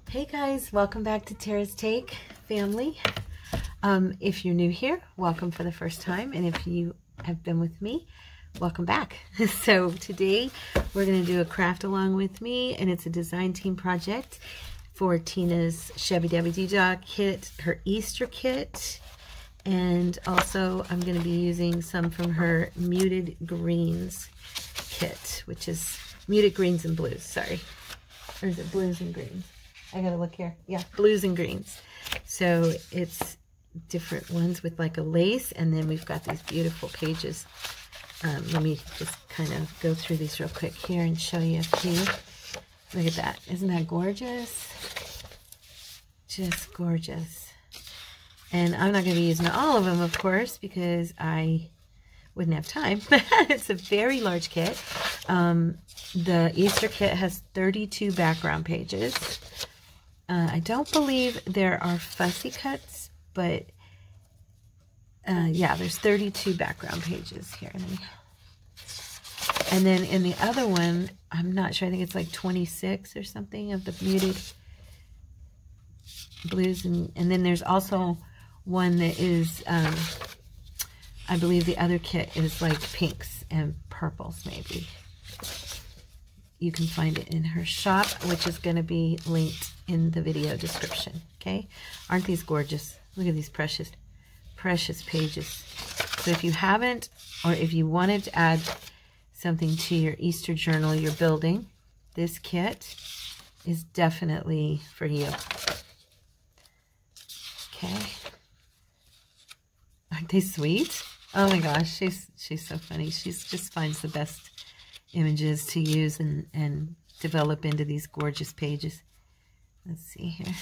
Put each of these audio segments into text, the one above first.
Hey guys, welcome back to Tara's Take family. If you're new here, welcome for the first time, and if you have been with me, welcome back. So today we're going to do a craft along with me, and it's a design team project for Tina's ShabbyDabbyDooDah kit, her Easter kit, and also I'm going to be using some from her Muted Greens kit, which is Muted Greens and Blues, sorry. Or is it Blues and Greens? I gotta look here. Yeah, blues and greens. So it's different ones with like a lace, and then we've got these beautiful pages. Let me just kind of go through these real quick here and show you a few. Look at that. Isn't that gorgeous? Just gorgeous. And I'm not going to be using all of them, of course, because I wouldn't have time. It's a very large kit. The Easter kit has 32 background pages. I don't believe there are fussy cuts, but yeah, there's 32 background pages here. And then in the other one, I'm not sure, I think it's like 26 or something of the Muted Blues. And then there's also one that is, I believe the other kit is like pinks and purples maybe. You can find it in her shop, which is going to be linked in the video description, okay? Aren't these gorgeous? Look at these precious, precious pages. So if you haven't, or if you wanted to add something to your Easter journal you're building, this kit is definitely for you. Okay. Aren't they sweet? Oh my gosh, she's so funny. She just finds the best images to use and develop into these gorgeous pages. Let's see here.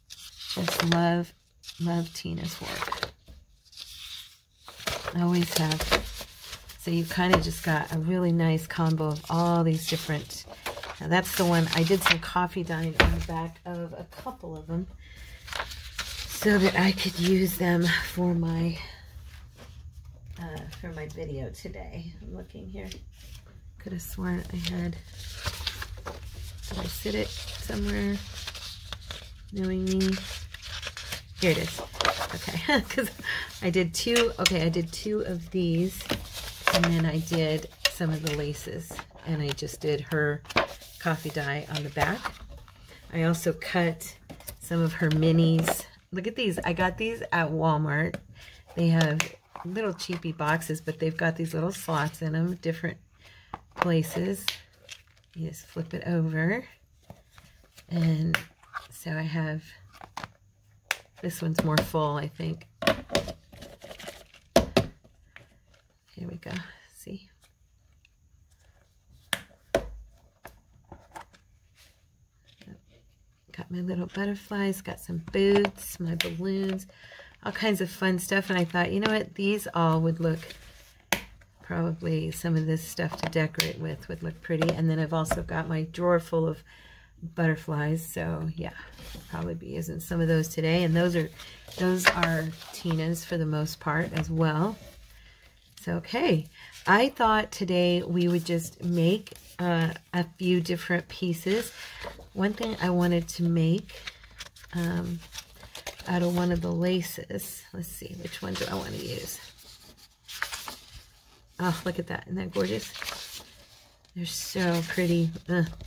Just love Tina's work. I always have. So you kind of just got a really nice combo of all these different. Now that's the one I did some coffee dyeing on the back of a couple of them so that I could use them for my video today. I'm looking here. Could have sworn I had. Did I sit it somewhere? Knowing me. Here it is. Okay, because I did two. Okay, I did two of these, and then I did some of the laces, and I just did her coffee dye on the back. I also cut some of her minis. Look at these. I got these at Walmart. They have little cheapy boxes, but they've got these little slots in them, different places. You just flip it over, and so I have, this one's more full, I think. Here we go. See? Got my little butterflies, got some boots, my balloons, all kinds of fun stuff. And I thought, you know what, these all would look, probably some of this stuff to decorate with would look pretty. And then I've also got my drawer full of butterflies, so yeah, I'll probably be using some of those today. And those are Tina's for the most part as well. So okay, I thought today we would just make a few different pieces. One thing I wanted to make out of one of the laces. Let's see, which one do I want to use? Oh, look at that. Isn't that gorgeous? They're so pretty.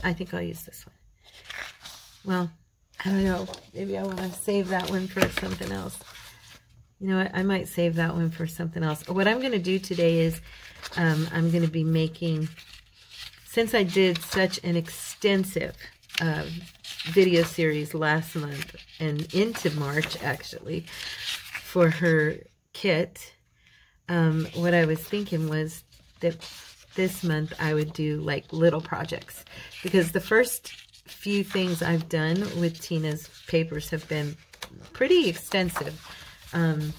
I think I'll use this one. Well, I don't know. Maybe I want to save that one for something else. You know what? I might save that one for something else. What I'm going to do today is I'm going to be making, since I did such an extensive video series last month and into March actually for her kit, what I was thinking was that this month I would do like little projects, because the first few things I've done with Tina's papers have been pretty extensive, and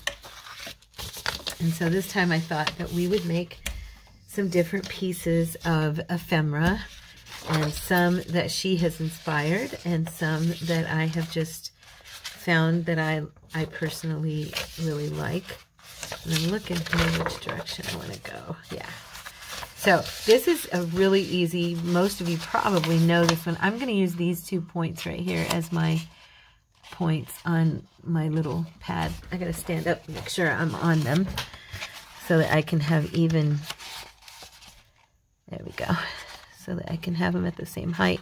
so this time I thought that we would make some different pieces of ephemera, and some that she has inspired, and some that I have just found that I personally really like. And I'm looking for which direction I want to go. Yeah. So this is a really easy, most of you probably know this one. I'm going to use these 2 points right here as my points on my little pad. I got to stand up and make sure I'm on them so that I can have even, there we go, so that I can have them at the same height.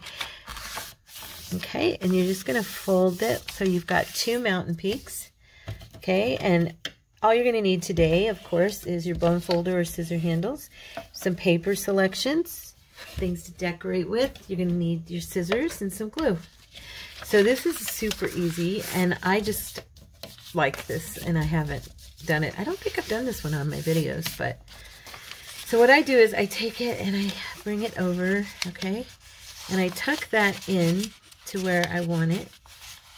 Okay, and you're just going to fold it so you've got 2 mountain peaks. Okay, and all you're going to need today, of course, is your bone folder or scissor handles, some paper selections, things to decorate with. You're going to need your scissors and some glue. So this is super easy, and I just like this, and I haven't done it. I don't think I've done this one on my videos, but so what I do is I take it and I bring it over, okay, and I tuck that in to where I want it,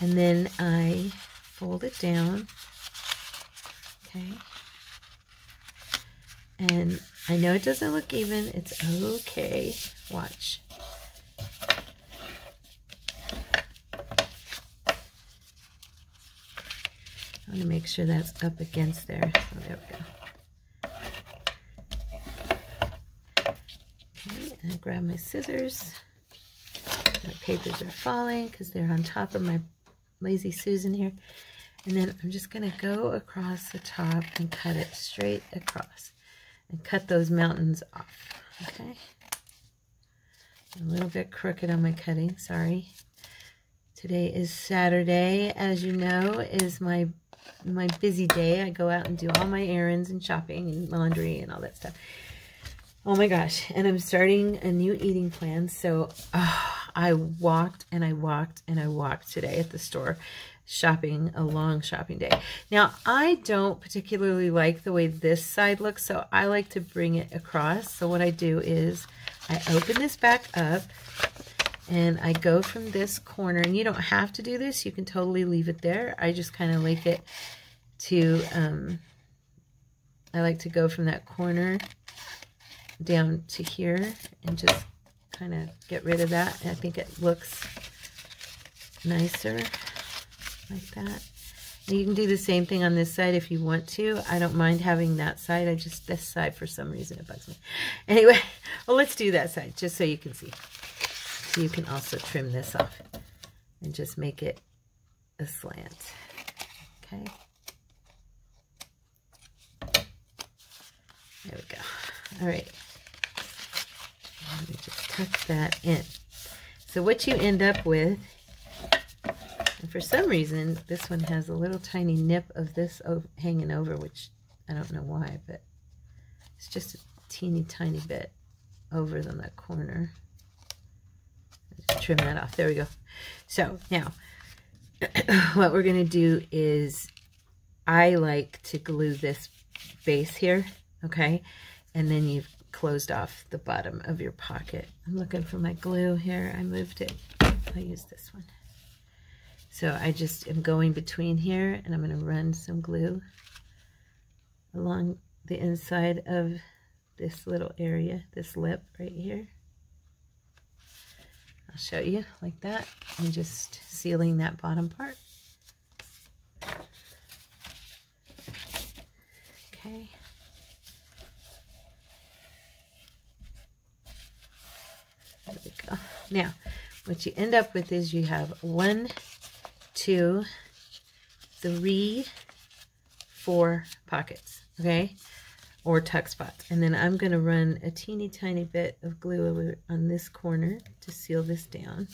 and then I fold it down. Okay, and I know it doesn't look even, it's okay, watch. I want to make sure that's up against there, so there we go. Okay, and I grab my scissors, my papers are falling because they're on top of my Lazy Susan here. And then I'm just going to go across the top and cut it straight across. And cut those mountains off. Okay? A little bit crooked on my cutting, sorry. Today is Saturday, as you know, is my busy day. I go out and do all my errands and shopping and laundry and all that stuff. Oh my gosh, and I'm starting a new eating plan. So I walked and I walked and I walked today at the store. Shopping, a long shopping day. Now, I don't particularly like the way this side looks, so I like to bring it across. So what I do is I open this back up and I go from this corner, and you don't have to do this, you can totally leave it there. I just kind of like it to, I like to go from that corner down to here and just kind of get rid of that. I think it looks nicer. Like that. And you can do the same thing on this side if you want to. I don't mind having that side. I just, this side for some reason it bugs me. Anyway, well, let's do that side just so you can see. So you can also trim this off and just make it a slant. Okay. There we go. All right. Let me just tuck that in. So what you end up with, and for some reason, this one has a little tiny nip of this hanging over, which I don't know why, but it's just a teeny tiny bit over on that corner. Just trim that off. There we go. So now, what we're going to do is I like to glue this base here, okay? And then you've closed off the bottom of your pocket. I'm looking for my glue here. I moved it. I'll use this one. So I just am going between here, and I'm going to run some glue along the inside of this little area, this lip right here. I'll show you like that. I'm just sealing that bottom part. Okay. There we go. Now, what you end up with is you have 1, 2, 3, 4 pockets, okay, or tuck spots. And then I'm going to run a teeny tiny bit of glue over on this corner to seal this down.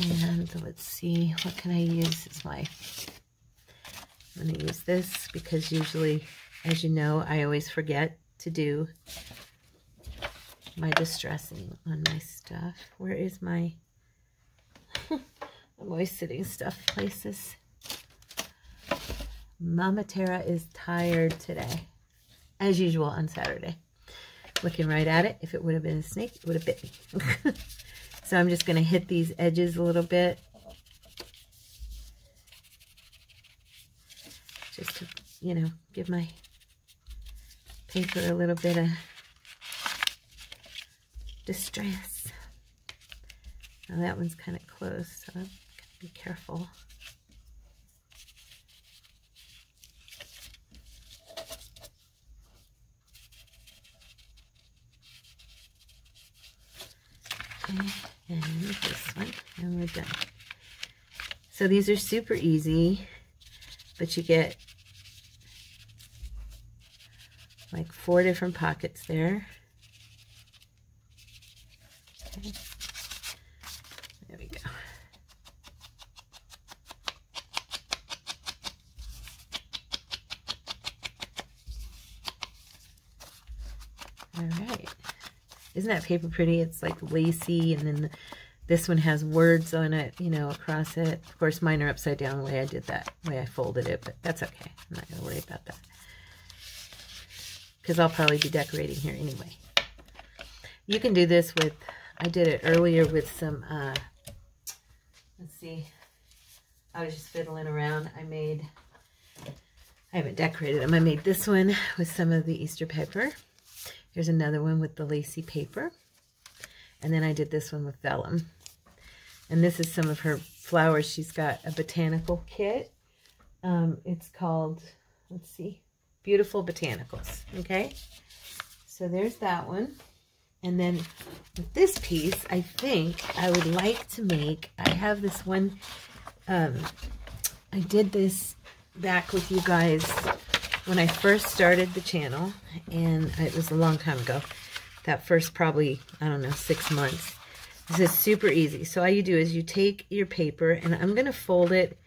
And let's see, what can I use as my, I'm going to use this because usually, as you know, I always forget to do my distressing on my stuff. Where is my, I'm always sitting stuff places. Mama Tara is tired today, as usual on Saturday. Looking right at it. If it would have been a snake, it would have bit me. So I'm just going to hit these edges a little bit. Just to, you know, give my paper a little bit of distress. Now that one's kind of close, so I've got to be careful. Okay, and this one, and we're done. So these are super easy, but you get like 4 different pockets there. Okay. There we go. All right. Isn't that paper pretty? It's like lacy, and then this one has words on it, you know, across it. Of course, mine are upside down the way I did that, the way I folded it, but that's okay. I'm not going to worry about that, because I'll probably be decorating here anyway. You can do this with, I did it earlier with some, let's see, I was just fiddling around. I haven't decorated them. I made this one with some of the Easter pepper. Here's another one with the lacy paper. And then I did this one with vellum. And this is some of her flowers. She's got a botanical kit. It's called, let's see, Beautiful Botanicals. Okay, so there's that one. And then with this piece, I think I would like to make, I have this one, I did this back with you guys when I first started the channel, and it was a long time ago. That first probably, I don't know, 6 months. This is super easy. So all you do is you take your paper, and I'm going to fold it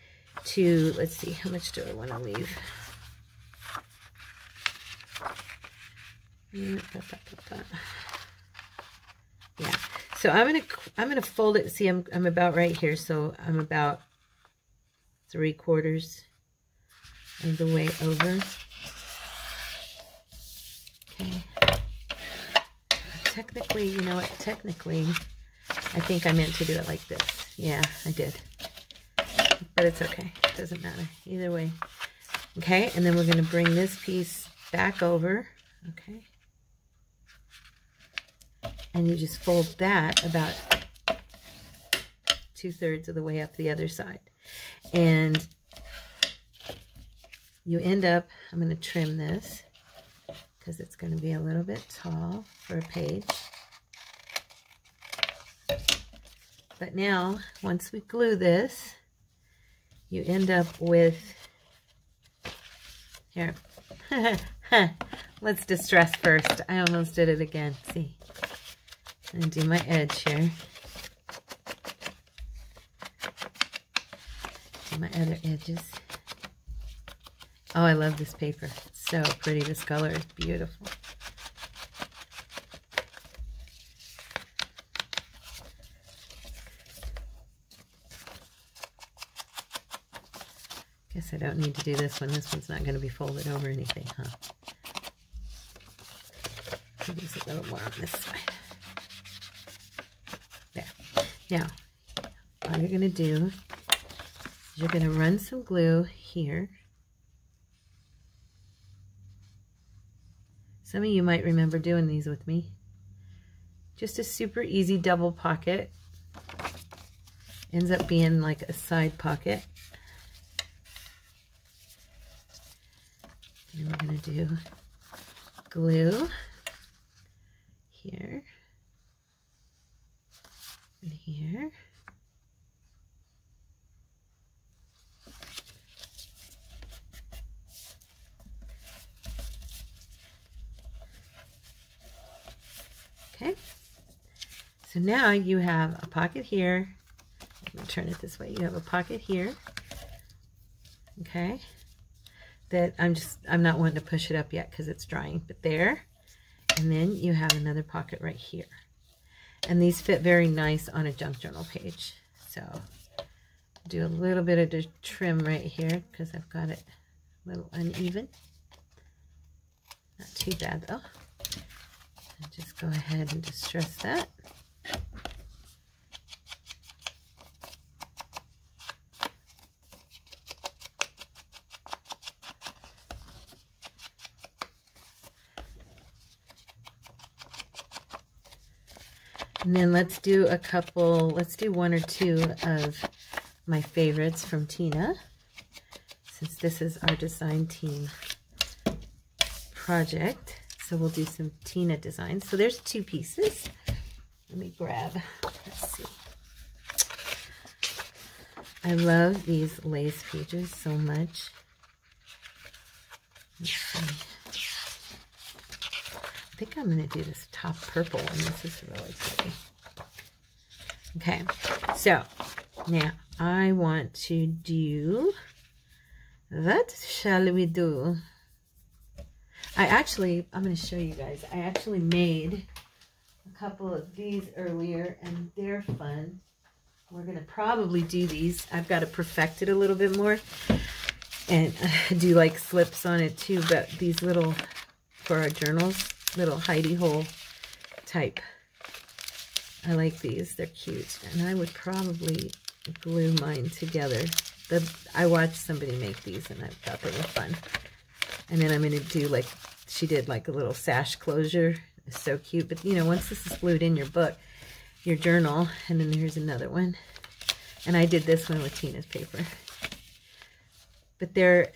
to, let's see, how much do I want to leave? Yeah. So I'm gonna fold it. See, I'm about right here, so I'm about 3/4 of the way over. Okay. Technically, you know what? Technically, I think I meant to do it like this. Yeah, I did. But it's okay. It doesn't matter. Either way. Okay, and then we're going to bring this piece back over. Okay. And you just fold that about 2/3 of the way up the other side. And you end up, I'm going to trim this because it's going to be a little bit tall for a page. But now, once we glue this, you end up with, here, let's distress first. I almost did it again. See, I'm going to do my edge here. Do my other edges. Oh, I love this paper. It's so pretty. This color is beautiful. Guess I don't need to do this one. This one's not going to be folded over anything, huh? Maybe a little more on this side. There. Now, all you're going to do is you're going to run some glue here. Some of you might remember doing these with me. Just a super easy double pocket. Ends up being like a side pocket. And we're going to do glue here and here. Okay, so now you have a pocket here. I'm going to turn it this way. You have a pocket here. Okay, that I'm not wanting to push it up yet because it's drying, but there. And then you have another pocket right here. And these fit very nice on a junk journal page. So do a little bit of the trim right here because I've got it a little uneven. Not too bad though. And just go ahead and distress that. And then let's do a couple, let's do 1 or 2 of my favorites from Tina, since this is our design team project. So we'll do some Tina designs. So there's 2 pieces. Let me grab, let's see. I love these lace pages so much. Let's see. I think I'm going to do this top purple one. This is really pretty. Okay, so now I want to do, what shall we do? I'm going to show you guys. I actually made a couple of these earlier, and they're fun. We're going to probably do these. I've got to perfect it a little bit more and do like slips on it too, but these little, for our journals, little hidey hole type. I like these. They're cute. And I would probably glue mine together. I watched somebody make these, and I thought they were fun. And then I'm going to do like, she did like a little sash closure. It's so cute. But, you know, once this is glued in your book, your journal, and then here's another one. And I did this one with Tina's paper. But they're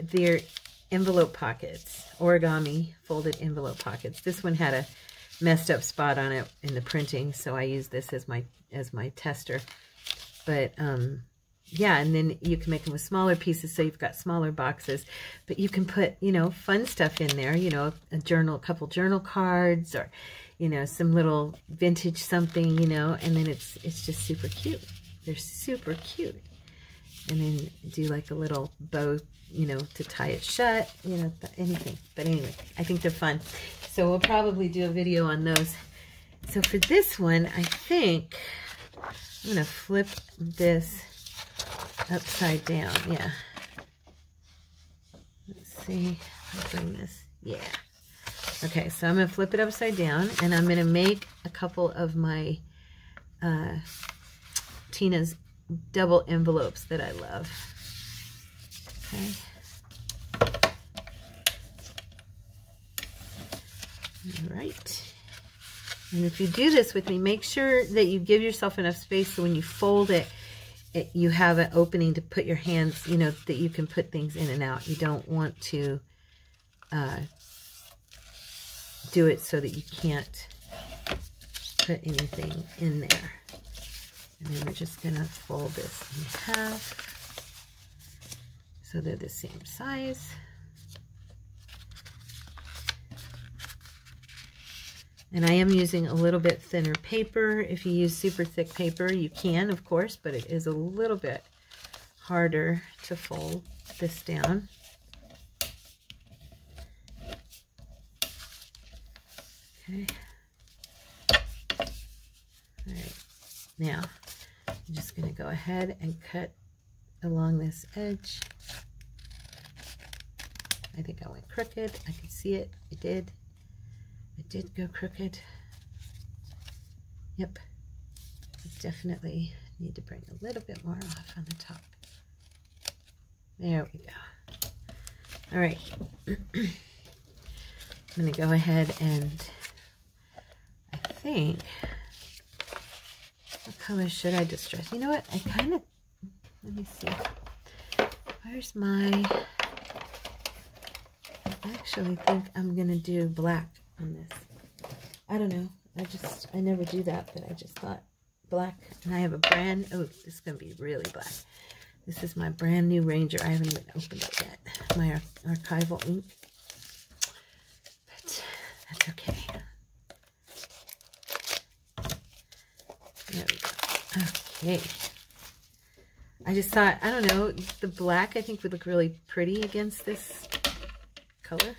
envelope pockets, origami folded envelope pockets. This one had a messed up spot on it in the printing, so I use this as my tester. But yeah, and then you can make them with smaller pieces, so you've got smaller boxes. But you can put, you know, fun stuff in there, you know, a couple journal cards, or, you know, some little vintage something, you know, and then it's just super cute. They're super cute. And then do like a little bow, you know, to tie it shut, you know, anything. But anyway, I think they're fun. So we'll probably do a video on those. So for this one, I think I'm going to flip this upside down. Yeah. Let's see. I'll bring this. Yeah. Okay, so I'm going to flip it upside down, and I'm going to make a couple of my Tina's double envelopes that I love. Okay. All right. And if you do this with me, make sure that you give yourself enough space so when you fold it, you have an opening to put your hands, you know, that you can put things in and out. You don't want to do it so that you can't put anything in there. And then we're just going to fold this in half so they're the same size. And I am using a little bit thinner paper. If you use super thick paper, you can, of course, but it is a little bit harder to fold this down. Okay. All right. Now, I'm just going to go ahead and cut along this edge. I think I went crooked. I can see it. I did. It did go crooked. Yep. I definitely need to bring a little bit more off on the top. There we go. All right. I'm going to go ahead and I think, what color should I distress? You know what? I kind of, let me see. Where's my, I actually think I'm going to do black on this. I don't know. I never do that, but I just thought black. And I have a brand, oh, this is going to be really black. This is my brand new Ranger. I haven't even opened it yet. My archival ink. But that's okay. There we go. Okay. I just thought, I don't know, the black I think would look really pretty against this color.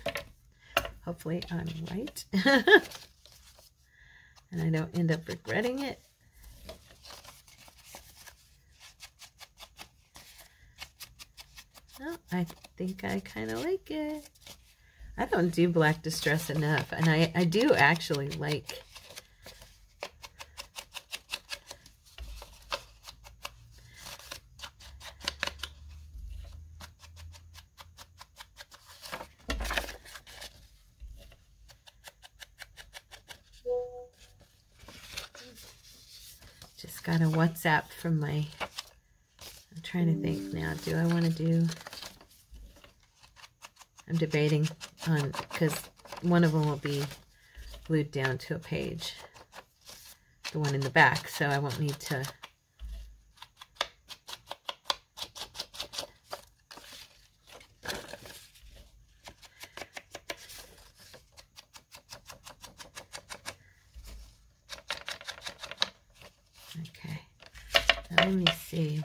Hopefully I'm right. And I don't end up regretting it. Oh, I think I kind of like it. I don't do black distress enough. And I do actually like just got a WhatsApp from my, I'm trying to think now, do I want to do, I'm debating on, because one of them will be glued down to a page. the one in the back, so I won't need to. Okay, now let me see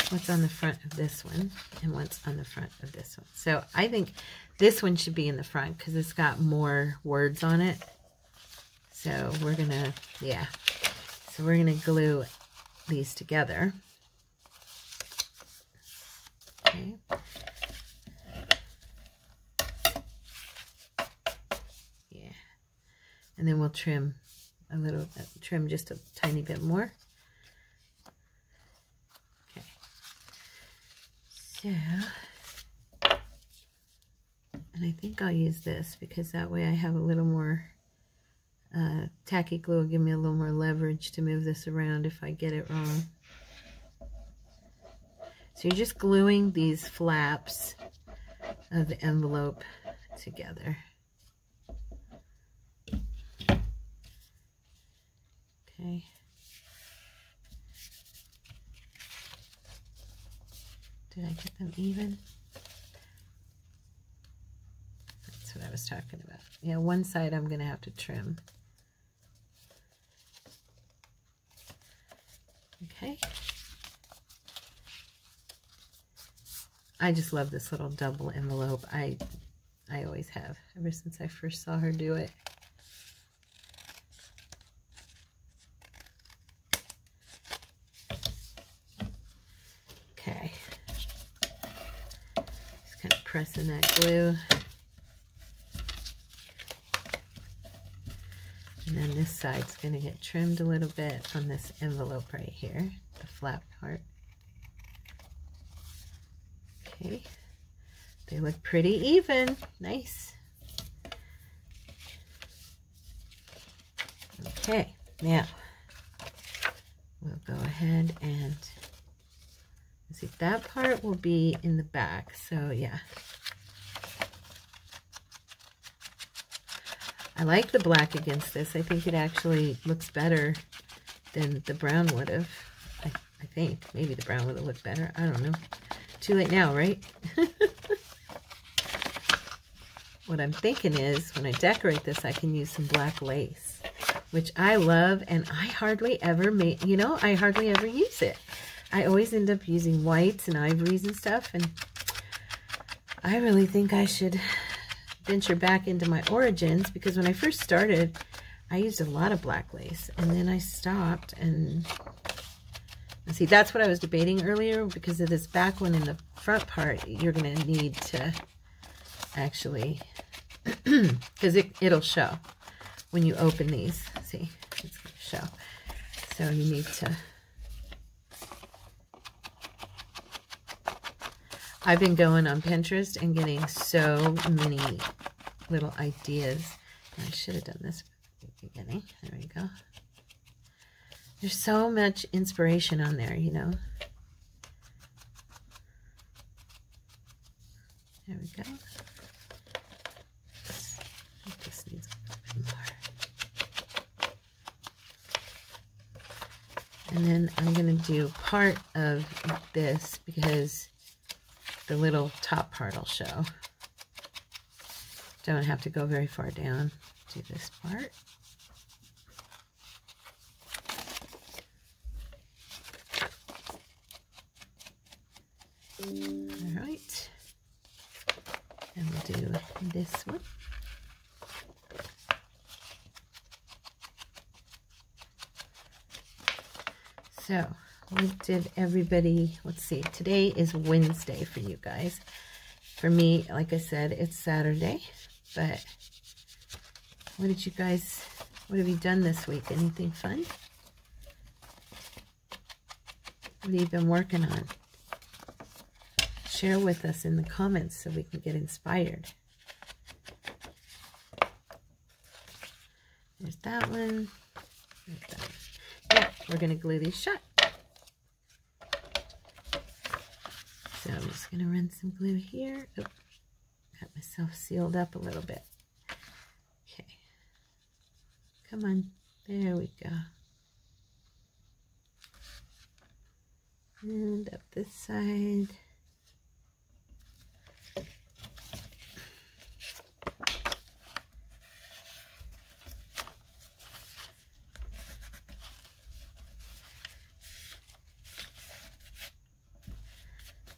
what's on the front of this one and what's on the front of this one. So I think this one should be in the front because it's got more words on it. So we're gonna, yeah. So we're gonna glue these together. Okay. Yeah. And then we'll trim a little, trim just a tiny bit more. Okay. So, and I think I'll use this because that way I have a little more tacky glue will give me a little more leverage to move this around if I get it wrong. So you're just gluing these flaps of the envelope together. Okay. Did I get them even? That's what I was talking about. Yeah, one side I'm going to have to trim. Okay. I just love this little double envelope. I always have, ever since I first saw her do it. Okay. Just kind of pressing that glue. And then this side's going to get trimmed a little bit on this envelope right here, the flap part. Okay, they look pretty even. Nice. Okay, now we'll go ahead and see, that part will be in the back. So yeah. I like the black against this. I think it actually looks better than the brown would have. I think. Maybe the brown would have looked better. I don't know. Too late now, right? What I'm thinking is when I decorate this, I can use some black lace, which I love, and I hardly ever make, you know, I hardly ever use it. I always end up using whites and ivories and stuff, and I really think I should venture back into my origins, because when I first started I used a lot of black lace and then I stopped, and see, that's what I was debating earlier, because of this back one in the front part you're going to need to actually because it'll show when you open these. See, it's going to show, so you need to. I've been going on Pinterest and getting so many little ideas. I should have done this at the beginning. There we go. There's so much inspiration on there, you know. There we go. This needs a bit more. And then I'm going to do part of this because the little top part will show. Don't have to go very far down. Do this part. All right. And we'll do this one. So, what did everybody, let's see, today is Wednesday for you guys. For me, like I said, it's Saturday, but what did you guys, what have you done this week? Anything fun? What have you been working on? Share with us in the comments so we can get inspired. There's that one. There's that one. Yeah, we're going to glue these shut. So I'm just going to run some glue here. Oh, got myself sealed up a little bit. Okay. Come on. There we go. And up this side.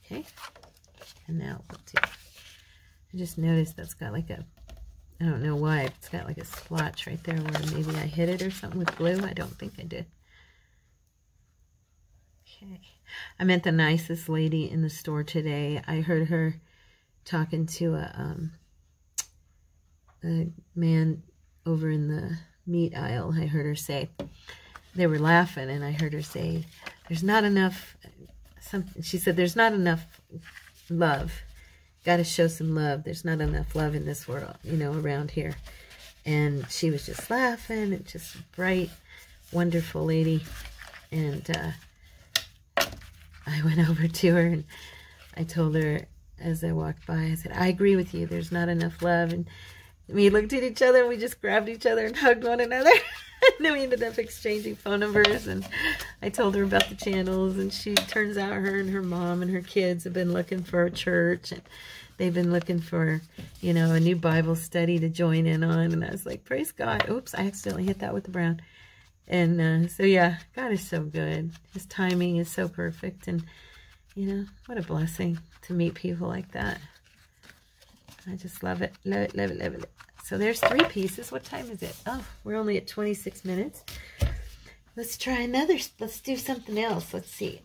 Okay, and now we'll do, I just noticed that's got like a, I don't know why, it's got like a splotch right there where maybe I hit it or something with glue. I don't think I did. Okay, I met the nicest lady in the store today. I heard her talking to a man over in the meat aisle. I heard her say, they were laughing, and I heard her say, there's not enough, something, she said, there's not enough love. Got to show some love. There's not enough love in this world, you know, around here. And she was just laughing, and just bright, wonderful lady. And I went over to her, and I told her as I walked by, I said, I agree with you. There's not enough love. And we looked at each other, and we just grabbed each other and hugged one another. And then we ended up exchanging phone numbers, and I told her about the channels, and she, turns out her and her mom and her kids have been looking for a church, and they've been looking for, you know, a new Bible study to join in on. And I was like, praise God. Oops, I accidentally hit that with the brown. And so yeah, God is so good. His timing is so perfect, and you know, what a blessing to meet people like that. I just love it. Love it, love it, love it. So there's 3 pieces. What time is it? Oh, we're only at 26 minutes. Let's try another. Let's do something else. Let's see.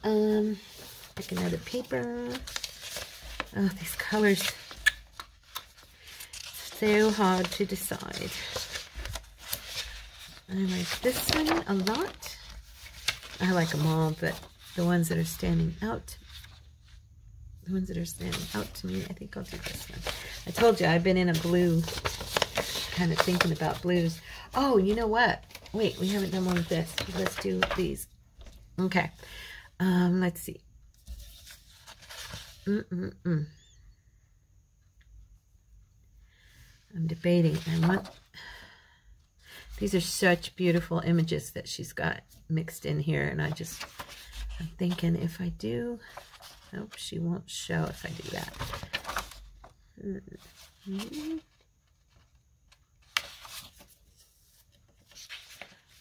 Pick another paper. Oh, these colors. So hard to decide. I like this one a lot. I like them all, but the ones that are standing out, to me, I think I'll do this one. I told you I've been in a blue, kind of thinking about blues. Oh, you know what? Wait, we haven't done one with this. Let's do these. Okay. Let's see. I'm debating. These are such beautiful images that she's got mixed in here, and I'm thinking if I do, nope, she won't show if I do that.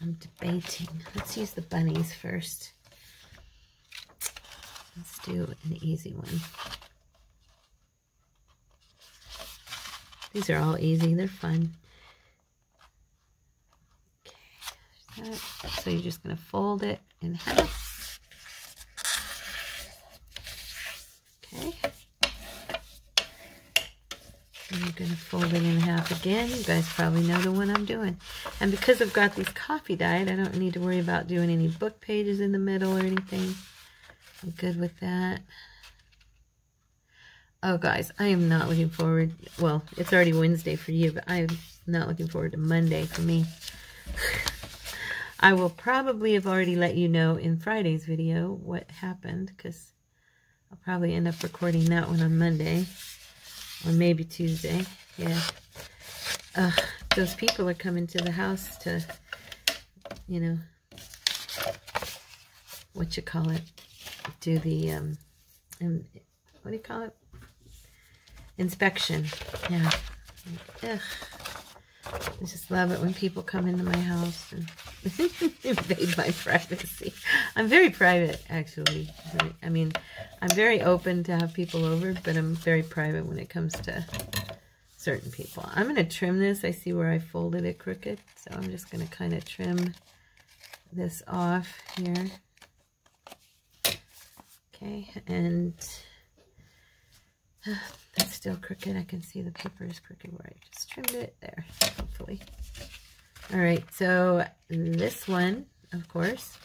I'm debating. Let's use the bunnies first. Let's do an easy one. These are all easy. They're fun. Okay. So you're just going to fold it in half. Okay. And you're going to fold it in half again. You guys probably know the one I'm doing. And because I've got these coffee dyed, I don't need to worry about doing any book pages in the middle or anything. I'm good with that. Oh, guys, I am not looking forward. Well, it's already Wednesday for you, but I am not looking forward to Monday for me. I will probably have already let you know in Friday's video what happened, because I'll probably end up recording that one on Monday. Or maybe Tuesday. Yeah. Those people are coming to the house to, you know, what you call it, do the, what do you call it? Inspection. Yeah. Ugh. I just love it when people come into my house and invade my privacy. I'm very private, actually. I mean, I'm very open to have people over, but I'm very private when it comes to certain people. I'm going to trim this. I see where I folded it crooked, so I'm just going to kind of trim this off here. Okay, and that's still crooked. I can see the paper is crooked where I just trimmed it there, hopefully. All right, so this one, of course,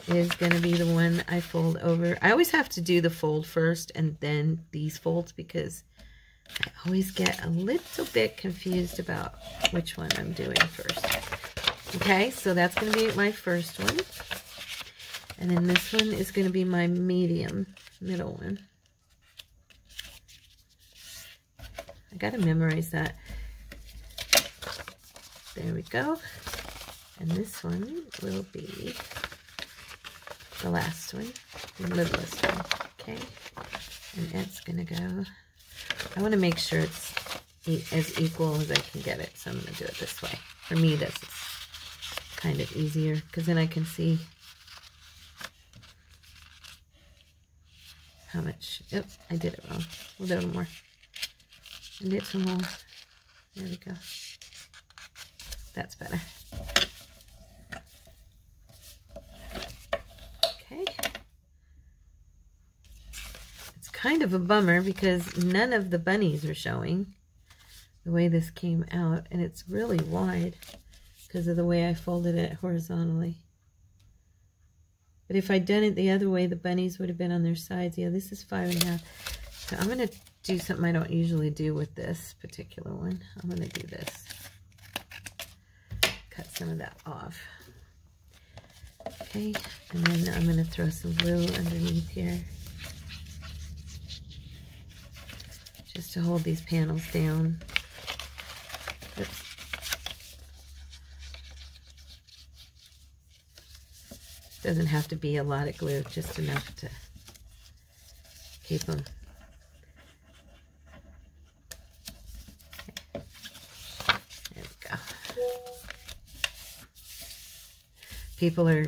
is going to be the one I fold over. I always have to do the fold first and then these folds, because I always get a little bit confused about which one I'm doing first. Okay, so that's going to be my first one. And then this one is going to be my medium, middle one. I got to memorize that. There we go. And this one will be the last one, the littlest one, okay? And it's gonna go, I wanna make sure it's as equal as I can get it, so I'm gonna do it this way. For me, this is kind of easier, because then I can see how much, oops, I did it wrong. We'll do a little more. And it's some more, there we go. That's better. Okay. It's kind of a bummer because none of the bunnies are showing the way this came out, and it's really wide because of the way I folded it horizontally. But if I'd done it the other way, the bunnies would have been on their sides. Yeah, this is 5.5. So I'm going to do something I don't usually do with this particular one. I'm going to do this. Cut some of that off. Okay, and then I'm going to throw some glue underneath here, just to hold these panels down. Oops. Doesn't have to be a lot of glue, just enough to keep them. Okay. There we go. People are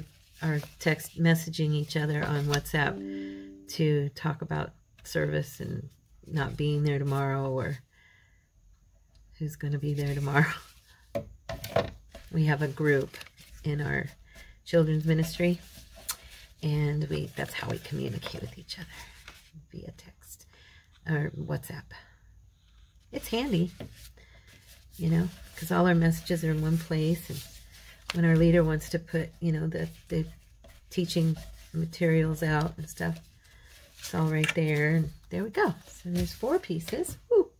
text messaging each other on WhatsApp to talk about service and not being there tomorrow, or who's going to be there tomorrow. We have a group in our children's ministry, and that's how we communicate with each other, via text or WhatsApp. It's handy, you know, because all our messages are in one place, and when our leader wants to put, you know, the teaching materials out and stuff, it's all right there. And there we go. So there's 4 pieces. Woo.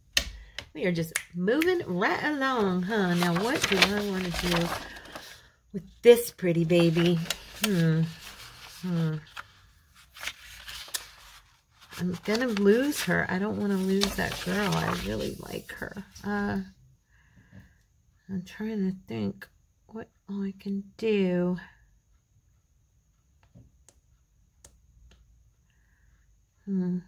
We are just moving right along, huh? Now what do I want to do with this pretty baby? I'm gonna lose her. I don't want to lose that girl. I really like her. I'm trying to think what all I can do. I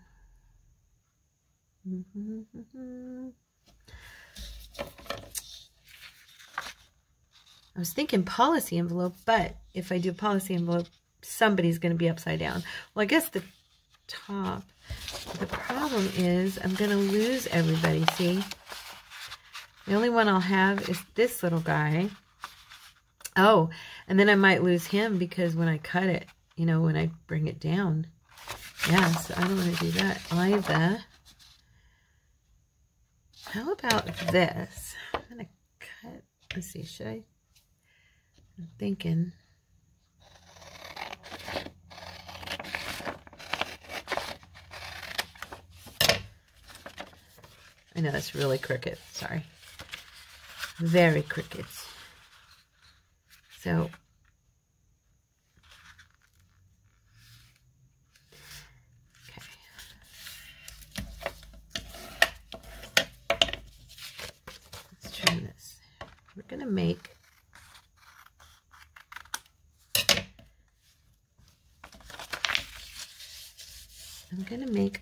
was thinking policy envelope, but if I do policy envelope, somebody's going to be upside down. Well, I guess the top. The problem is I'm going to lose everybody, see? The only one I'll have is this little guy. Oh, and then I might lose him because when I cut it, you know, when I bring it down. Yeah, so I don't want to do that either. How about this? I'm going to cut, let's see, should I? I'm thinking. I know that's really crooked, sorry. Very crooked. So, okay. Let's trim this. We're going to make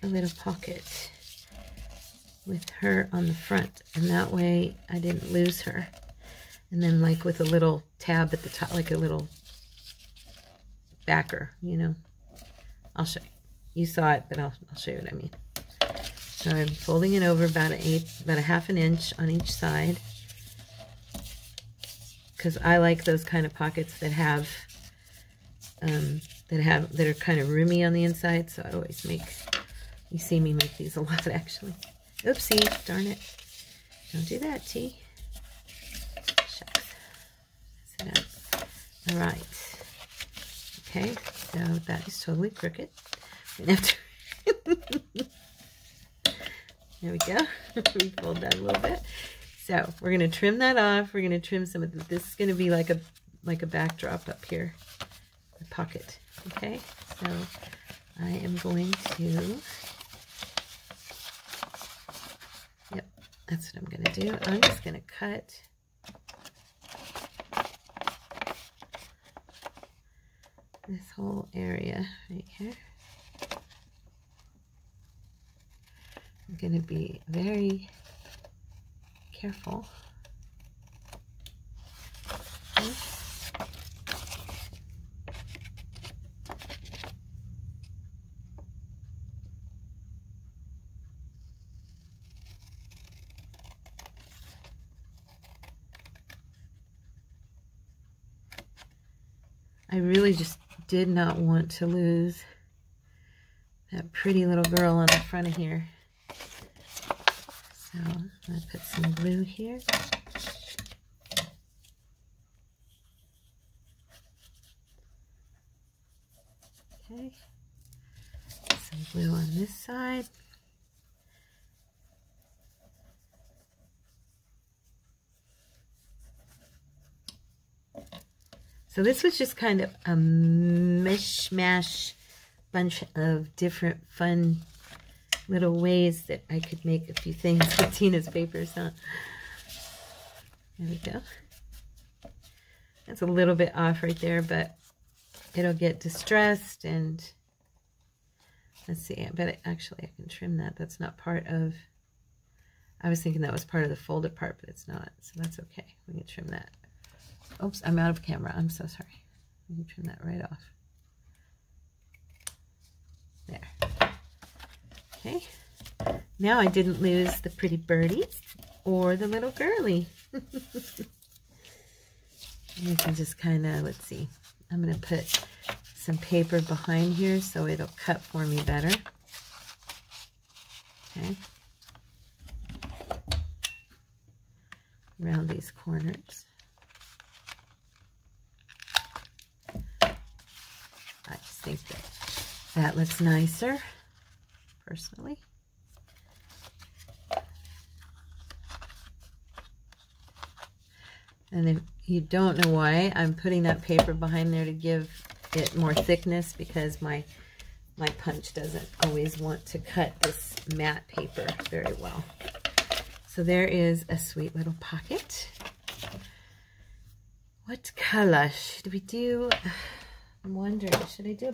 a little pocket with her on the front, and that way I didn't lose her. And then like with a little tab at the top, like a little backer, you know. I'll show you. You saw it, but I'll show you what I mean. So I'm folding it over about a 1/2 inch on each side, because I like those kind of pockets that have that are kind of roomy on the inside. So I always make, you see me make these a lot actually. Oopsie, darn it. Don't do that, T. Shucks. Mess it up. All right. Okay, so that is totally crooked. There we go. We fold that a little bit. So we're going to trim that off. We're going to trim some of this. Is going to be like a backdrop up here, the pocket. Okay, so I am going to. Yep, that's what I'm going to do. I'm just going to cut this whole area right here. I'm going to be very careful. Okay. I really just did not want to lose that pretty little girl on the front of here. So I'm going to put some blue here. Okay. Some blue on this side. So this was just kind of a mishmash bunch of different fun little ways that I could make a few things with Tina's papers, huh? There we go. That's a little bit off right there, but it'll get distressed. And let's see, I bet actually I can trim that. That's not part of, I was thinking that was part of the folded part, but it's not. So that's okay. We can trim that. Oops, I'm out of camera. I'm so sorry. We can trim that right off. There. Okay. Now I didn't lose the pretty birdies or the little girly. You can just kind of, let's see. I'm going to put some paper behind here so it'll cut for me better. Okay. Around these corners. I just think that looks nicer, personally. And if you don't know why, I'm putting that paper behind there to give it more thickness, because my punch doesn't always want to cut this matte paper very well. So there is a sweet little pocket. What color should we do? I'm wondering, should I do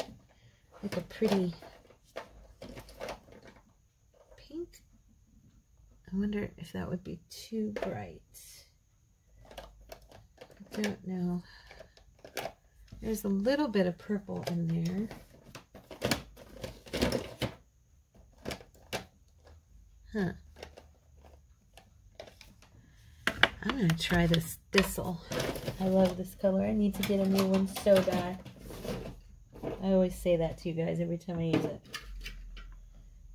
like a pretty pink? I wonder if that would be too bright. I don't know. There's a little bit of purple in there. Huh. I'm going to try this thistle. I love this color. I need to get a new one so bad. I always say that to you guys every time I use it.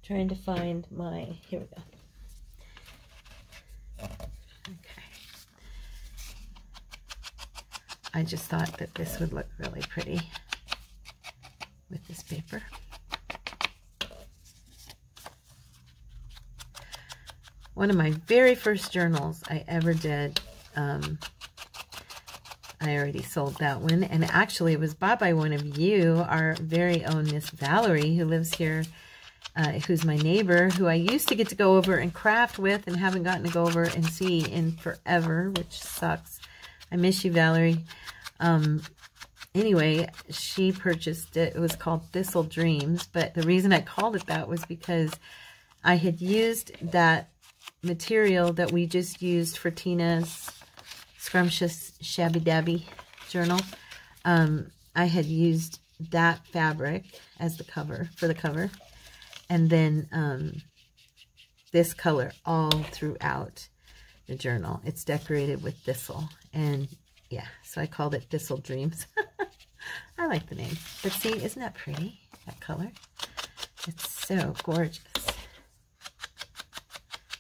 Trying to find my, here we go. Okay. I just thought that this would look really pretty with this paper. One of my very first journals I ever did, I already sold that one, and actually it was bought by one of you, our very own Miss Valerie, who lives here, who's my neighbor, who I used to get to go over and craft with and haven't gotten to go over and see in forever, which sucks. I miss you, Valerie. Anyway, she purchased it. It was called Thistle Dreams, but the reason I called it that was because I had used that material that we just used for Tina's Scrumptious Shabby Dabby journal. I had used that fabric as the cover, for the cover, and then this color all throughout the journal. It's decorated with thistle, and yeah, so I called it Thistle Dreams. I like the name. But see, isn't that pretty, that color? It's so gorgeous.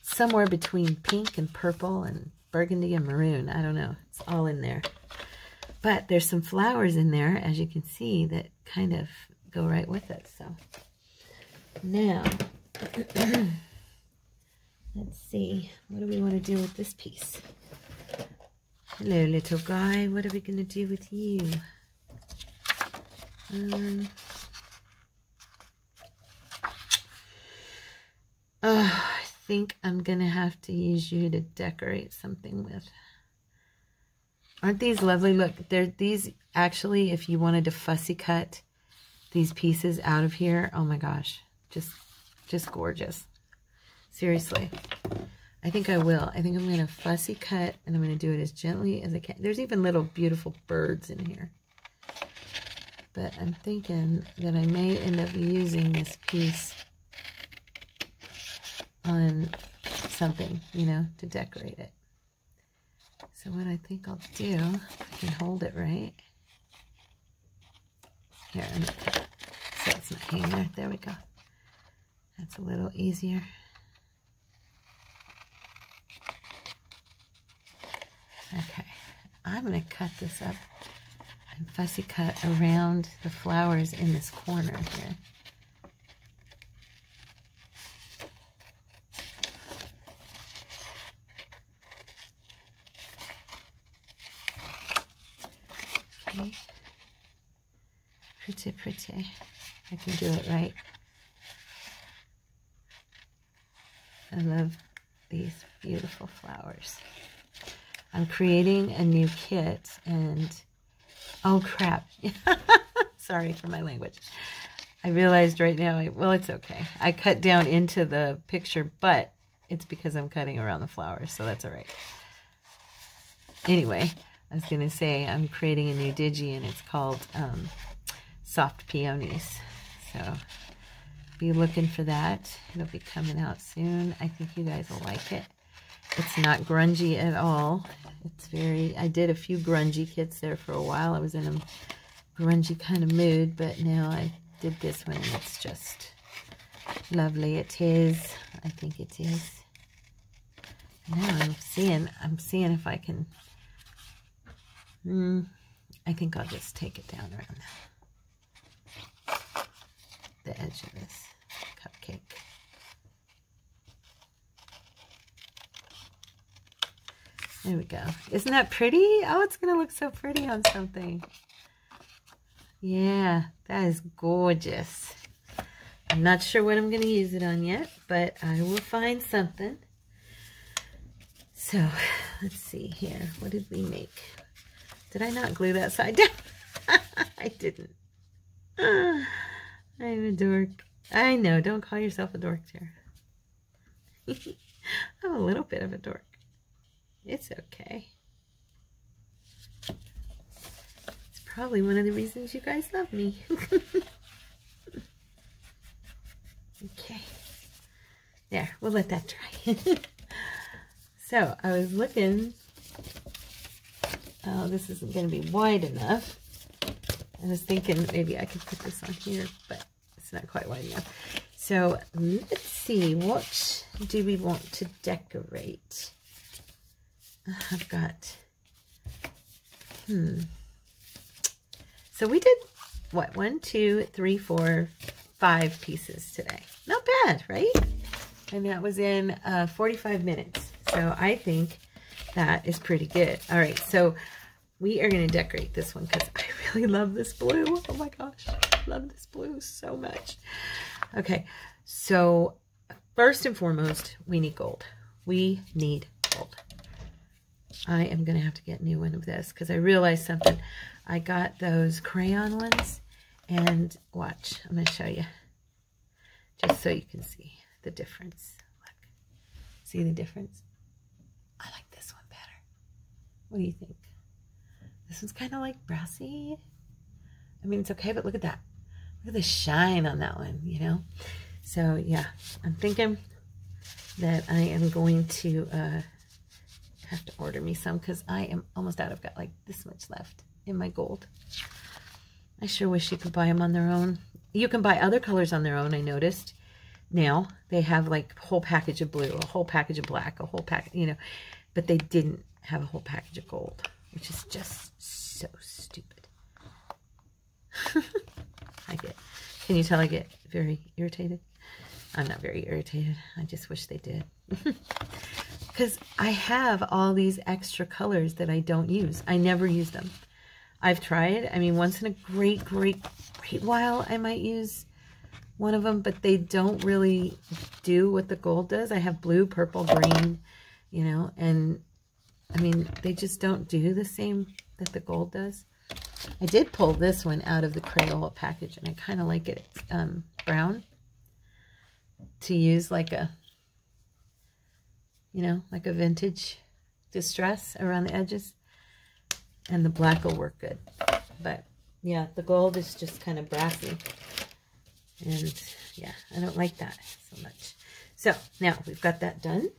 Somewhere between pink and purple and burgundy and maroon. I don't know. It's all in there. But there's some flowers in there, as you can see, that kind of go right with it. So now, let's see. What do we want to do with this piece? Hello, little guy. What are we going to do with you? I think I'm going to have to use you to decorate something with. Aren't these lovely? Look, these actually, if you wanted to fussy cut these pieces out of here, oh my gosh, just gorgeous. Seriously. I think I will. I think I'm going to fussy cut, and I'm going to do it as gently as I can. There's even little beautiful birds in here. But I'm thinking that I may end up using this piece on something, you know, to decorate it. So what I think I'll do, if I can hold it right. Here, so it's not hanging there. There we go. That's a little easier. Okay, I'm going to cut this up and fussy cut around the flowers in this corner here. Okay. Pretty, pretty. I can do it right. I love these beautiful flowers. I'm creating a new kit, and oh crap. Sorry for my language. I realized right now, well, it's okay. I cut down into the picture, but it's because I'm cutting around the flowers, so that's all right. Anyway, I was going to say I'm creating a new digi, and it's called Soft Peonies. So be looking for that. It'll be coming out soon. I think you guys will like it. It's not grungy at all. It's very, I did a few grungy kits there for a while. I was in a grungy kind of mood, but now I did this one, and it's just lovely. It is. I think it is. Now I'm seeing if I can, I think I'll just take it down around the edge of this cupcake. There we go. Isn't that pretty? Oh, it's going to look so pretty on something. Yeah, that is gorgeous. I'm not sure what I'm going to use it on yet, but I will find something. So, let's see here. What did we make? Did I not glue that side down? I didn't. I'm a dork. I know. Don't call yourself a dork, Tara. I'm a little bit of a dork. It's okay. It's probably one of the reasons you guys love me. Okay. There, we'll let that dry. So, I was looking. Oh, this isn't going to be wide enough. I was thinking maybe I could put this on here, but it's not quite wide enough. So, let's see. What do we want to decorate? I've got, So we did, what, 1, 2, 3, 4, 5 pieces today. Not bad, right? And that was in 45 minutes. So I think that is pretty good. All right, so we are going to decorate this one because I really love this blue. Oh my gosh, I love this blue so much. Okay, so first and foremost, we need gold. We need gold. I am going to have to get a new one of this because I realized something. I got those crayon ones, and watch, I'm going to show you just so you can see the difference. Look, see the difference? I like this one better. What do you think? This one's kind of like brassy. I mean, it's okay, but look at that. Look at the shine on that one, you know? So, yeah, I'm thinking that I am going to have to order me some because I am almost out. I've got like this much left in my gold. I sure wish you could buy them on their own. You can buy other colors on their own, I noticed. Now, they have like a whole package of blue, a whole package of black, a whole package, you know, but they didn't have a whole package of gold, which is just so stupid. Can you tell I get very irritated? I'm not very irritated. I just wish they did. Because I have all these extra colors that I don't use. I never use them. I've tried. I mean, once in a great while, I might use one of them, but they don't really do what the gold does. I have blue, purple, green, you know, and I mean, they just don't do the same that the gold does. I did pull this one out of the Crayola package, and I kind of like it. It's brown, to use like a, you know, like a vintage distress around the edges. And the black will work good. But yeah, the gold is just kind of brassy. And yeah, I don't like that so much. So now we've got that done.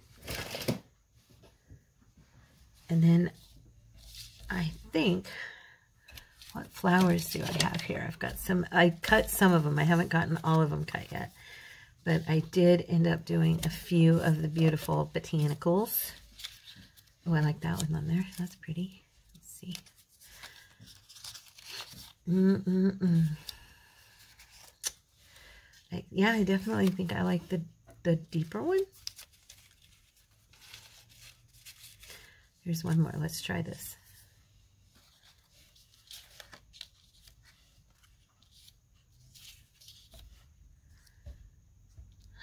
And then I think, what flowers do I have here? I've got some, I cut some of them. I haven't gotten all of them cut yet. But I did end up doing a few of the beautiful botanicals. Oh, I like that one on there. That's pretty. Let's see. Yeah, I definitely think I like the deeper one. Here's one more. Let's try this.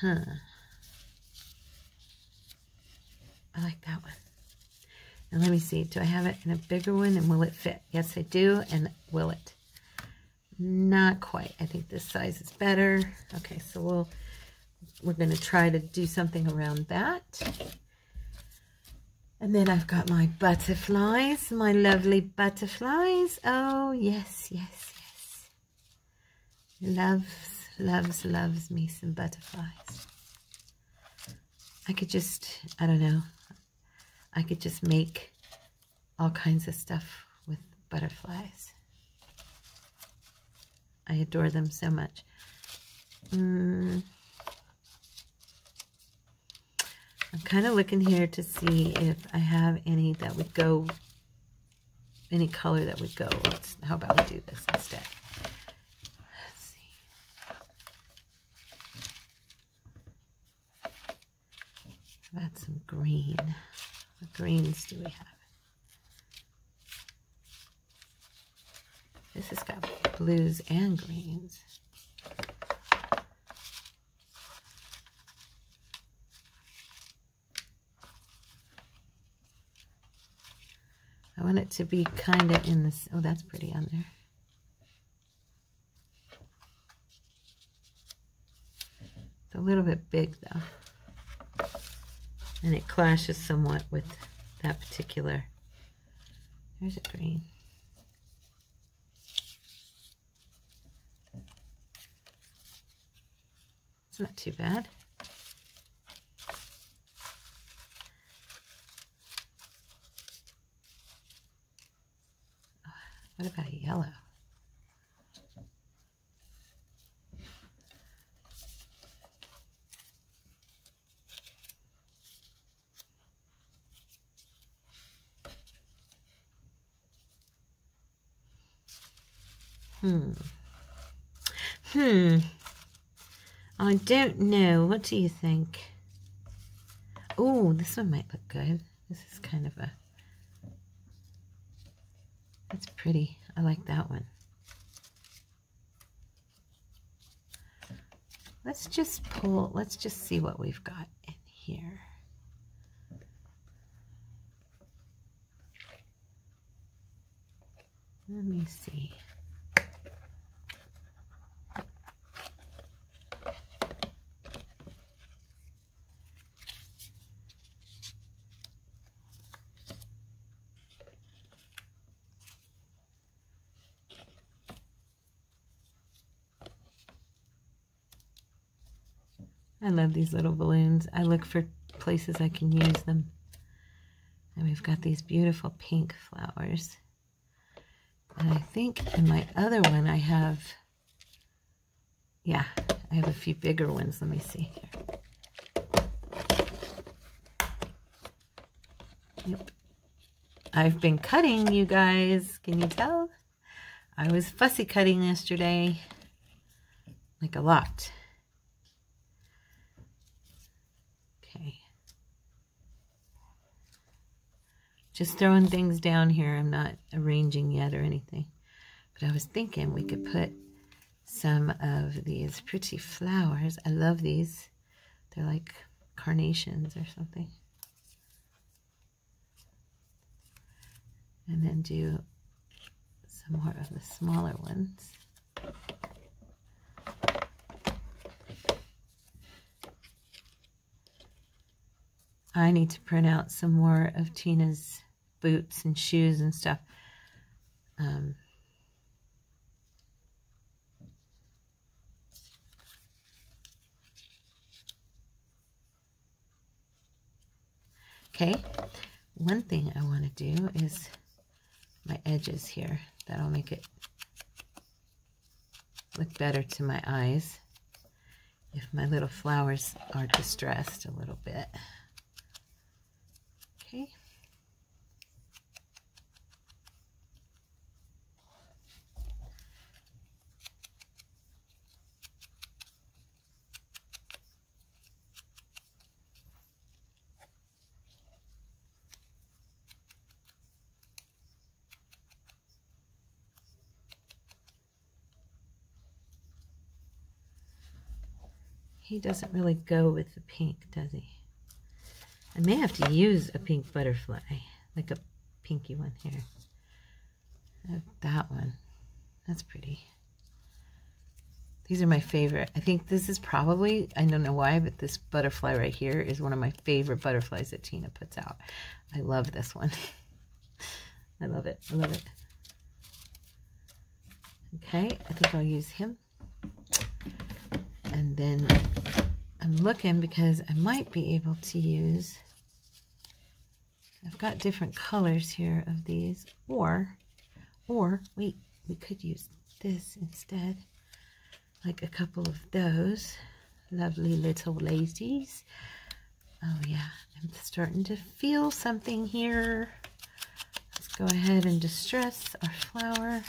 Huh. I like that one. And let me see. Do I have it in a bigger one, and will it fit? Yes, I do. And will it? Not quite. I think this size is better. Okay, so we're going to try to do something around that. And then I've got my butterflies, my lovely butterflies. Oh, yes, yes, yes. Loves me some butterflies. I could just, I don't know, I could just make all kinds of stuff with butterflies. I adore them so much. I'm kind of looking here to see if I have any that would go, any color that would go. How about we do this instead? Let's see. How about some green? What greens do we have? This has got blues and greens. I want it to be kind of in this. Oh, that's pretty on there. It's a little bit big though. And it clashes somewhat with that particular. There's a green. It's not too bad. What about yellow? I don't know. What do you think? Oh, this one might look good. This is kind of a... That's pretty. I like that one. Let's just pull, let's just see what we've got in here. Let me see. I love these little balloons. I look for places I can use them. And we've got these beautiful pink flowers. And I think in my other one I have, yeah, I have a few bigger ones. Let me see here. Yep. I've been cutting, you guys. Can you tell? I was fussy cutting yesterday. Like a lot. Just throwing things down here. I'm not arranging yet or anything. But I was thinking we could put some of these pretty flowers. I love these. They're like carnations or something. And then do some more of the smaller ones. I need to print out some more of Tina's boots and shoes and stuff. Okay, one thing I want to do is my edges here. That'll make it look better to my eyes if my little flowers are distressed a little bit. Okay. He doesn't really go with the pink, does he? I may have to use a pink butterfly, like a pinky one here. That one. That's pretty. These are my favorite. I think this is probably, I don't know why, but this butterfly right here is one of my favorite butterflies that Tina puts out. I love this one. I love it. I love it. Okay, I think I'll use him. And then I'm looking because I might be able to use, I've got different colors here of these, or wait, we could use this instead, like a couple of those lovely little ladies. Oh yeah, I'm starting to feel something here. Let's go ahead and distress our flower.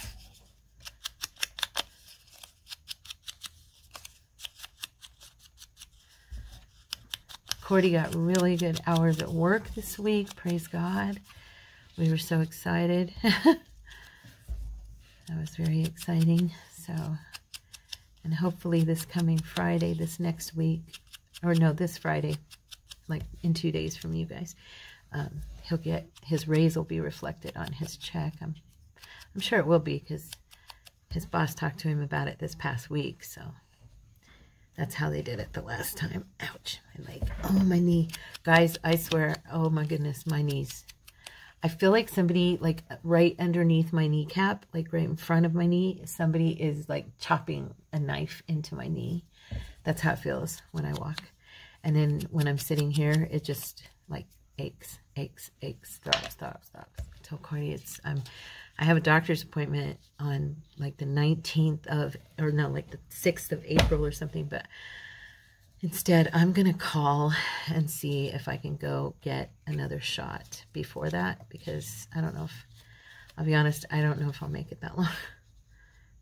Cordy got really good hours at work this week. Praise God. We were so excited. That was very exciting. So, and hopefully this coming Friday, this next week, or no, this Friday, like in 2 days from you guys, he'll get, his raise will be reflected on his check. I'm sure it will be because his boss talked to him about it this past week. So that's how they did it the last time. Ouch, my leg. Oh, my knee. Guys, I swear, oh my goodness, my knees. I feel like somebody, like right underneath my kneecap, like right in front of my knee, somebody is like chopping a knife into my knee. That's how it feels when I walk. And then when I'm sitting here, it just like aches, stops. I told Cordy I have a doctor's appointment on like the 19th of, or no, like the 6th of April or something, but instead I'm going to call and see if I can go get another shot before that, because I don't know if, I'll be honest, I don't know if I'll make it that long.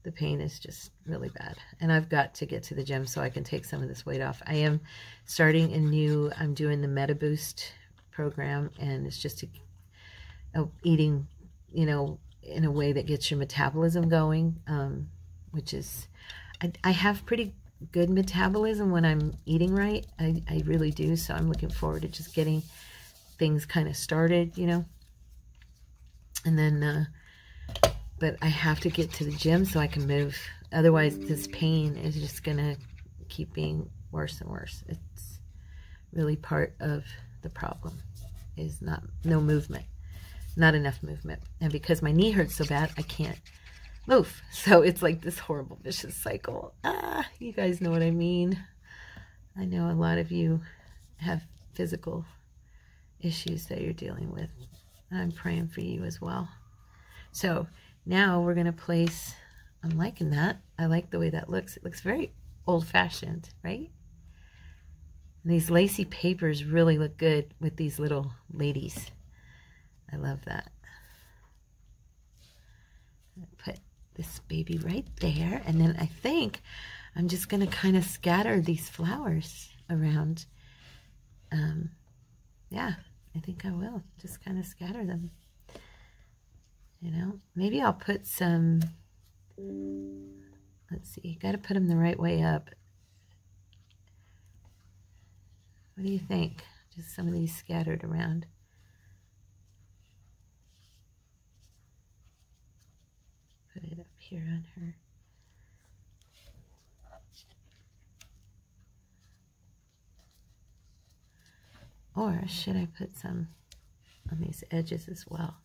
The pain is just really bad. And I've got to get to the gym so I can take some of this weight off. I am starting a new, I'm doing the Meta Boost program, and it's just eating, you know, in a way that gets your metabolism going, which is, I have pretty good metabolism when I'm eating right. I really do. So I'm looking forward to just getting things kind of started, you know. And then, but I have to get to the gym so I can move. Otherwise, this pain is just going to keep being worse and worse. It's really part of the problem, is no movement. Not enough movement. And because my knee hurts so bad, I can't move. So it's like this horrible vicious cycle. You guys know what I mean. I know a lot of you have physical issues that you're dealing with. I'm praying for you as well. So now we're going to place, I'm liking that. I like the way that looks. It looks very old-fashioned, right? And these lacy papers really look good with these little ladies. I love that. Put this baby right there, and then I think I'm just going to kind of scatter these flowers around. Yeah, I think I will just kind of scatter them. You know, maybe I'll put some, let's see, got to put them the right way up. What do you think? Just some of these scattered around. here on her. Or should I put some on these edges as well?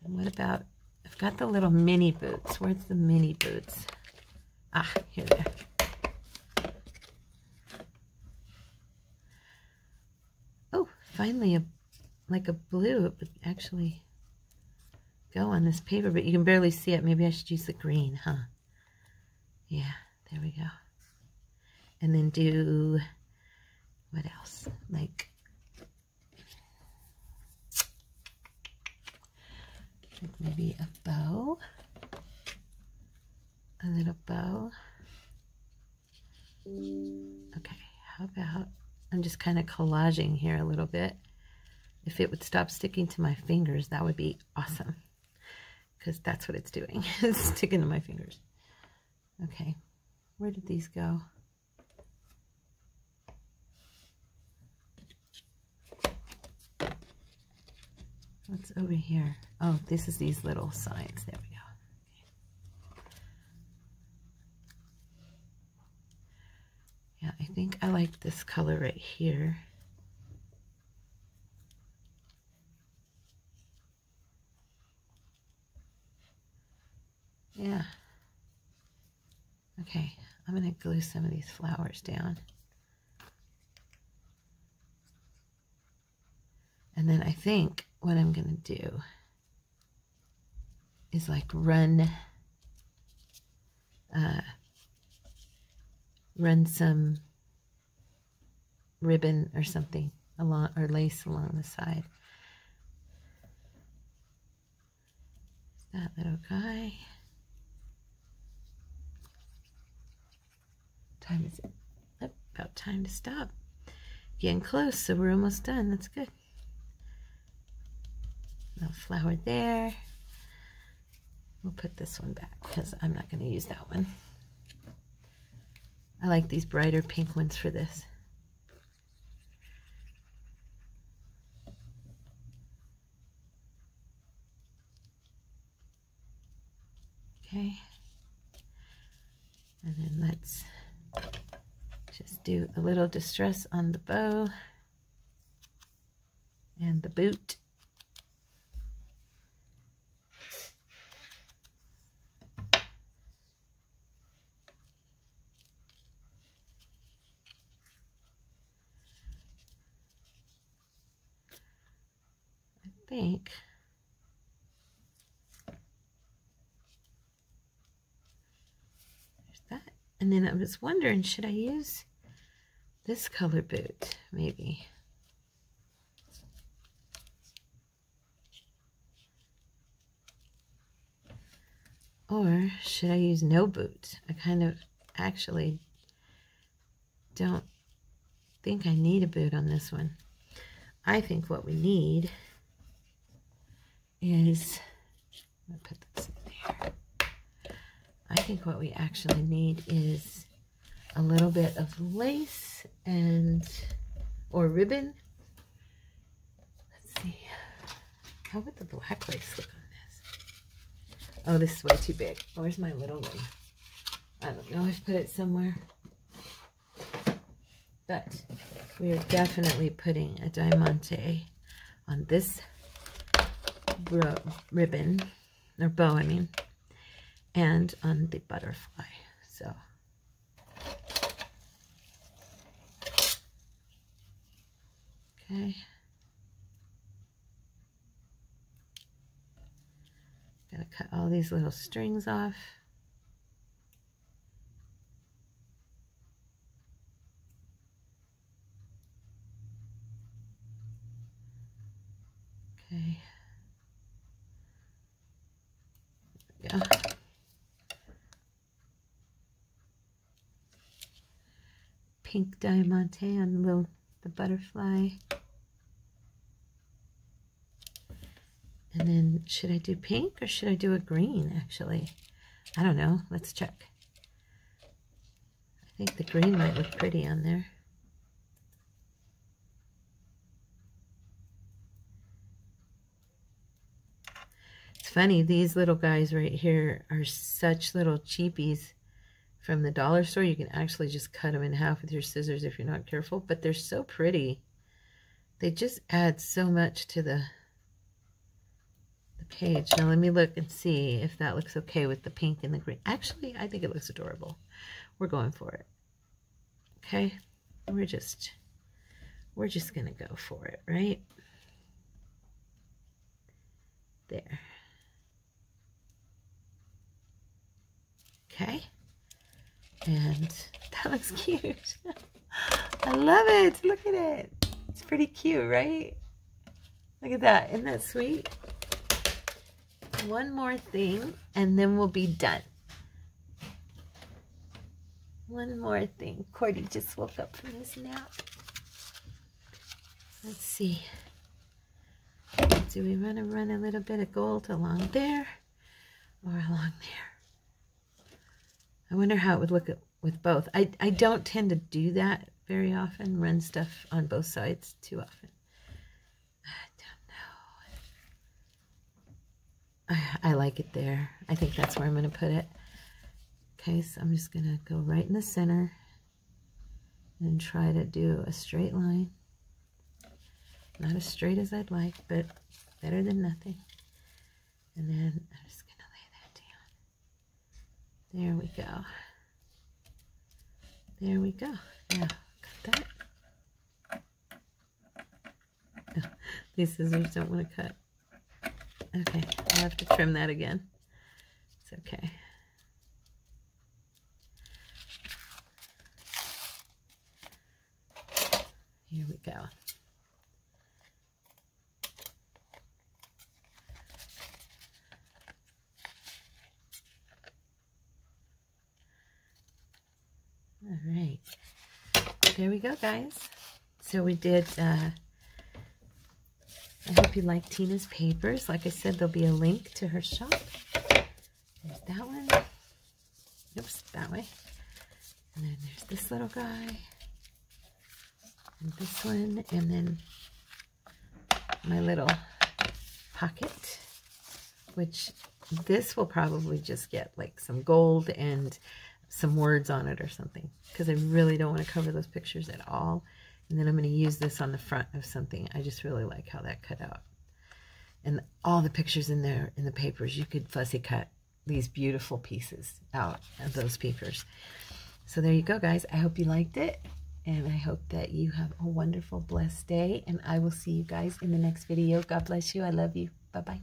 And what about, I've got the little mini boots. Where's the mini boots? Ah, here they are. Oh, finally like a blue. It would actually go on this paper, but you can barely see it. Maybe I should use the green, huh? Yeah, there we go. And then do, what else? Like maybe a bow. A little bow. Okay, how about, I'm just kind of collaging here a little bit. If it would stop sticking to my fingers, that would be awesome. Because that's what it's doing. It's sticking to my fingers. Okay, where did these go? What's over here? Oh, this is these little signs. There we go. Yeah, I think I like this color right here. Yeah. Okay, I'm going to glue some of these flowers down. And then I think what I'm going to do is like run some ribbon or something along, or lace along the side. That little guy. Time is it? Oh, about time to stop. Getting close, so we're almost done. That's good. Little flower there. We'll put this one back because I'm not going to use that one. I like these brighter pink ones for this. Okay. And then let's just do a little distress on the bow and the boot. I think there's that. And then I was wondering, should I use this color boot maybe? Or should I use no boot? I kind of actually don't think I need a boot on this one. I think what we need is, I'm going to put this in there. I think what we actually need is a little bit of lace or ribbon. Let's see. How would the black lace look on this? Oh, this is way too big. Where's my little one? I don't know. I've put it somewhere. But we are definitely putting a diamante on this ribbon, or bow, I mean, and on the butterfly. So okay, gotta cut all these little strings off. Okay. There we go. Pink diamante on the butterfly. And then should I do pink or should I do a green actually? I don't know. Let's check. I think the green might look pretty on there. funny, these little guys right here are such little cheapies from the dollar store. You can actually just cut them in half with your scissors if you're not careful, but they're so pretty. They just add so much to the page. Now let me look and see if that looks okay with the pink and the green. Actually, I think it looks adorable. We're going for it. Okay? We're just gonna go for it, right? There. Okay. And that looks cute. I love it. Look at it. It's pretty cute, right? Look at that. Isn't that sweet? One more thing, and then we'll be done. One more thing. Cordy just woke up from his nap. Let's see. Do we want to run a little bit of gold along there or along there? I wonder how it would look with both. I don't tend to do that very often, run stuff on both sides too often. I don't know. I like it there. I think that's where I'm going to put it. Okay, so I'm just going to go right in the center and try to do a straight line. Not as straight as I'd like, but better than nothing. And then I'm just going to lay that down. There we go. There we go. Now, cut that. Oh, these scissors don't want to cut. Okay, I'll have to trim that again. It's okay. Here we go. All right, there we go, guys. So we did, I hope you like Tina's papers. Like I said, there'll be a link to her shop. There's that one. Oops, that way. And then there's this little guy. And this one. And then my little pocket, which this will probably just get like some gold and some words on it or something, because I really don't want to cover those pictures at all. And then I'm going to use this on the front of something. I just really like how that cut out. And all the pictures in there, in the papers, you could fussy cut these beautiful pieces out of those papers. So there you go, guys. I hope you liked it. And I hope that you have a wonderful, blessed day. And I will see you guys in the next video. God bless you. I love you. Bye-bye.